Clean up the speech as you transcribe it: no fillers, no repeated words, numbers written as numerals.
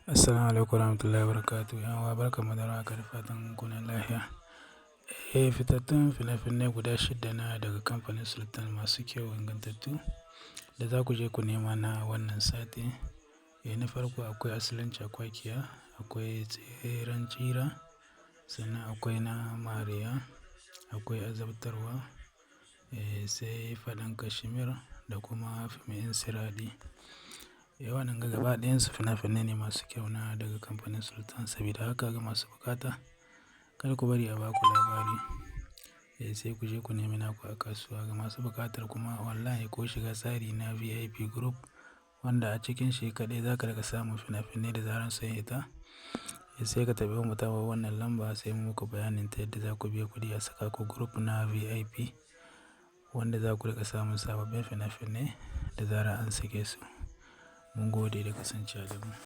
Assalamu alaikum warahmatullahi wabarakatuh. Yan uwa barkanmu da warhaka da fatan kuna lafiya. Fitattun fina-finai guda shida na daga kamfanin Sultan masu kyau ingantattu da za ku je ku nema na wannan sati. Na farko akwai Asalin Cakwakiya, akwai Tseren Tsira, sannan akwai na Mariya, akwai Azabtarwa, sai Faɗan Kashmir da kuma Fim ɗin Siradi. Waɗannan gaba ɗayansu fina-finai ne masu kyau na daga kamfanin Sultan. Sabida haka ga masu buƙata, kar ku bari a baku labari. Sai ku je ku nemi naku a kasuwa. Ga masu buƙatar kuma wallahi ko shiga tsari na VIP group wanda a cikin shi kaɗai za ka riƙa samun fina-finai da zaran sun hita. Sai ka taɓa mu ta wannan lamba sai mu muku bayanin ta yadda za ku biya kuɗi a saka ku group na VIP wanda za ku riƙa samun sababbin fina-finai da zarar an sake su. Mun gode da kasancewa da mu.